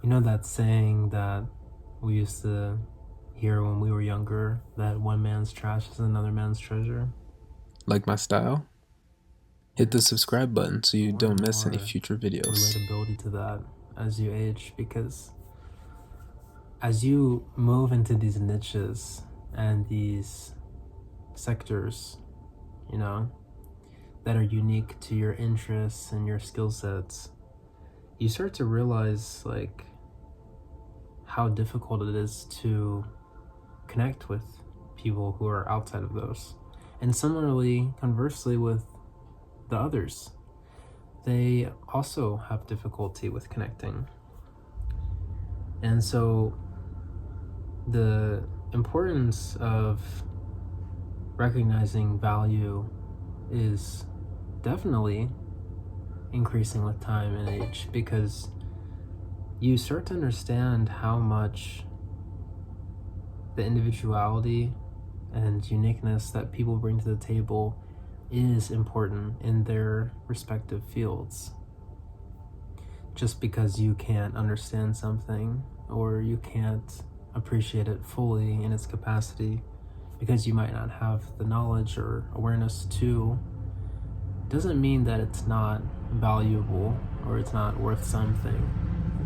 You know that saying that we used to hear when we were younger, that one man's trash is another man's treasure? Like my style? Hit the There's subscribe button so you more and don't miss any more future videos. relatability to that as you age, because as you move into these niches and these sectors, you know, that are unique to your interests and your skill sets, you start to realize like how difficult it is to connect with people who are outside of those. And similarly, conversely, with the others, they also have difficulty with connecting. And so, the importance of recognizing value is definitely increasing with time and age, because you start to understand how much the individuality and uniqueness that people bring to the table is important in their respective fields. Just because you can't understand something or you can't appreciate it fully in its capacity, because you might not have the knowledge or awareness to, doesn't mean that it's not valuable or it's not worth something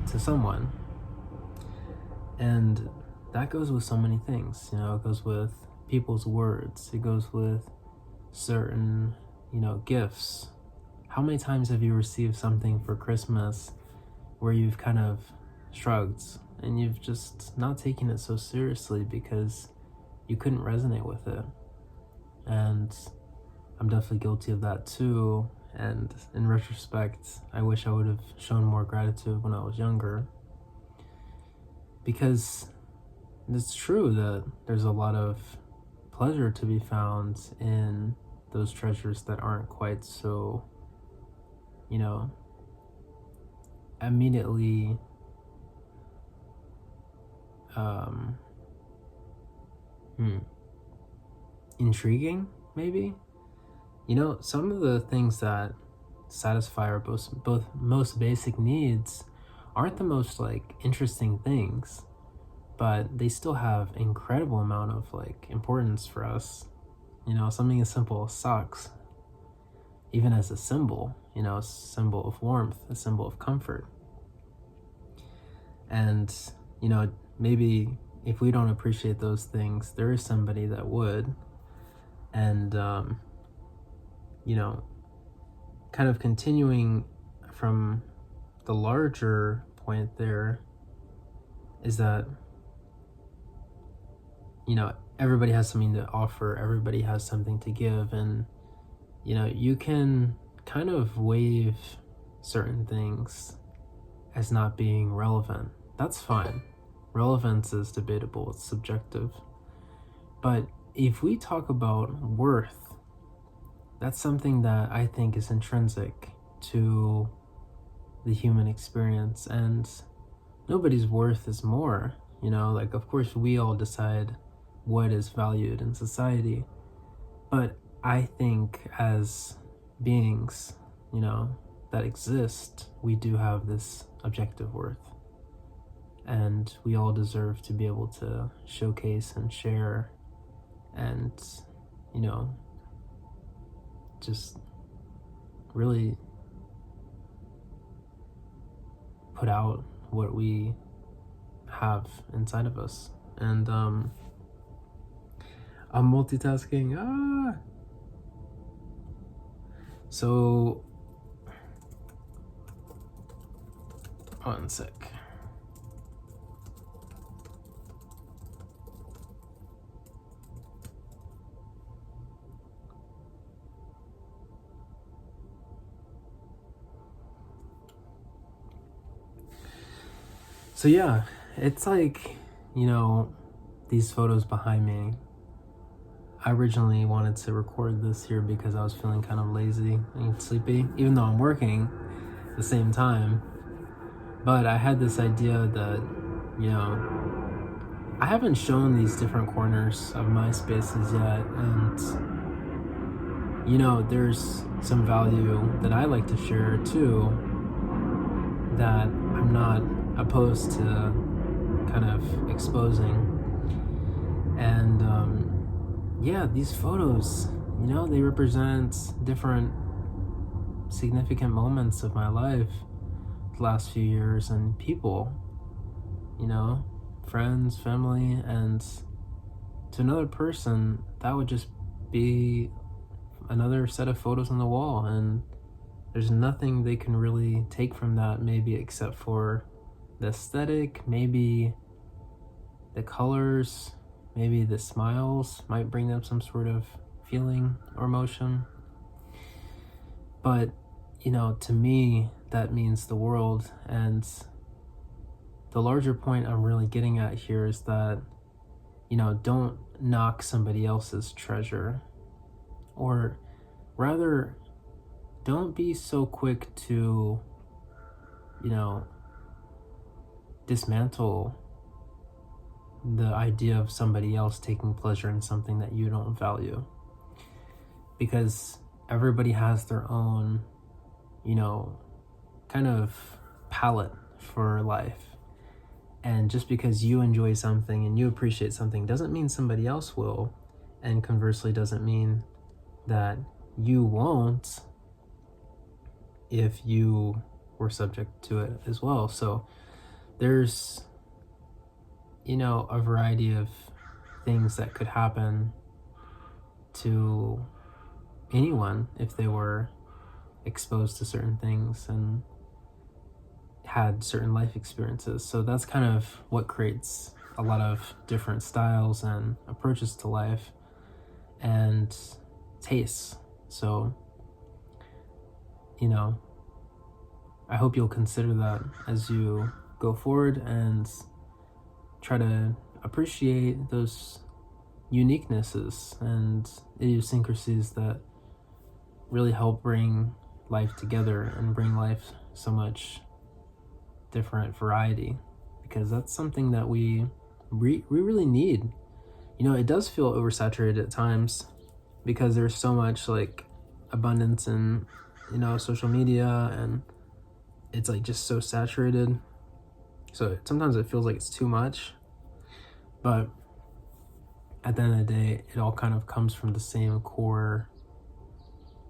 to someone. And that goes with so many things. It goes with people's words, it goes with certain, gifts. How many times have you received something for Christmas where you've kind of shrugged and you've just not taken it so seriously because you couldn't resonate with it? And I'm definitely guilty of that too. And in retrospect, I wish I would have shown more gratitude when I was younger, because it's true that there's a lot of pleasure to be found in those treasures that aren't quite so, immediately intriguing, maybe. Some of the things that satisfy our both most basic needs aren't the most interesting things, but they still have incredible amount of importance for us. Something as simple as socks, even as a symbol, a symbol of warmth, a symbol of comfort. And maybe if we don't appreciate those things, there is somebody that would. And kind of continuing from the larger point, there is that everybody has something to offer, everybody has something to give, and you can kind of waive certain things as not being relevant. That's fine. Relevance is debatable, it's subjective. But if we talk about worth, that's something that I think is intrinsic to the human experience, and nobody's worth is more. Of course we all decide what is valued in society, but I think as beings, that exist, we do have this objective worth, and we all deserve to be able to showcase and share and just really put out what we have inside of us. And I'm multitasking. So one sec. So yeah, it's these photos behind me. I originally wanted to record this here because I was feeling kind of lazy and sleepy, even though I'm working at the same time. But I had this idea that, I haven't shown these different corners of my spaces yet, and there's some value that I like to share too that I'm not opposed to kind of exposing. And yeah, these photos, you know, they represent different significant moments of my life the last few years, and people, you know, friends, family, and to another person, that would just be another set of photos on the wall, and there's nothing they can really take from that, maybe except for the aesthetic, maybe the colors, maybe the smiles might bring them some sort of feeling or emotion. But, you know, to me, that means the world. And the larger point I'm really getting at here is that, you know, don't knock somebody else's treasure. Or rather, don't be so quick to, you know, dismantle the idea of somebody else taking pleasure in something that you don't value. Because everybody has their own, you know, kind of palette for life. And just because you enjoy something and you appreciate something doesn't mean somebody else will. And conversely doesn't mean that you won't if you were subject to it as well. So there's, you know, a variety of things that could happen to anyone if they were exposed to certain things and had certain life experiences. So that's kind of what creates a lot of different styles and approaches to life and tastes. So, you know, I hope you'll consider that as you go forward and try to appreciate those uniquenesses and idiosyncrasies that really help bring life together and bring life so much different variety, because that's something that we really need. You know, it does feel oversaturated at times because there's so much like abundance in, you know, social media, and it's like just so saturated. So sometimes it feels like it's too much, but at the end of the day, it all kind of comes from the same core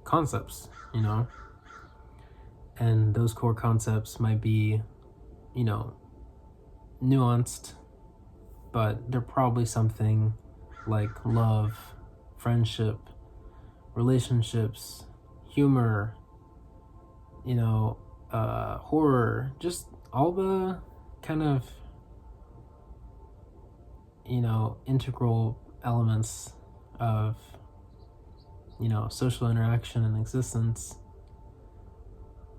concepts, you know? And those core concepts might be, you know, nuanced, but they're probably something like love, friendship, relationships, humor, you know, horror, just all the kind of, you know, integral elements of, you know, social interaction and existence.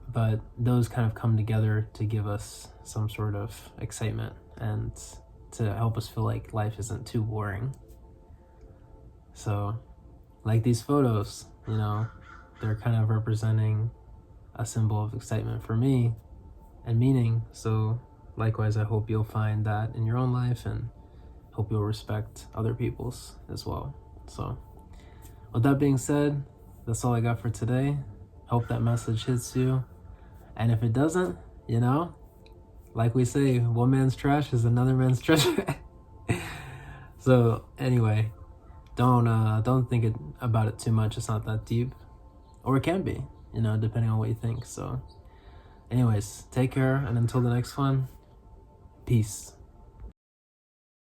But those kind of come together to give us some sort of excitement and to help us feel like life isn't too boring. So, like these photos, you know, they're kind of representing a symbol of excitement for me and meaning. So, likewise, I hope you'll find that in your own life, and hope you'll respect other people's as well. So, with that being said, that's all I got for today. Hope that message hits you. And if it doesn't, you know, like we say, one man's trash is another man's treasure. So anyway, don't think about it too much. It's not that deep, or it can be, you know, depending on what you think. So anyways, take care, and until the next one, peace.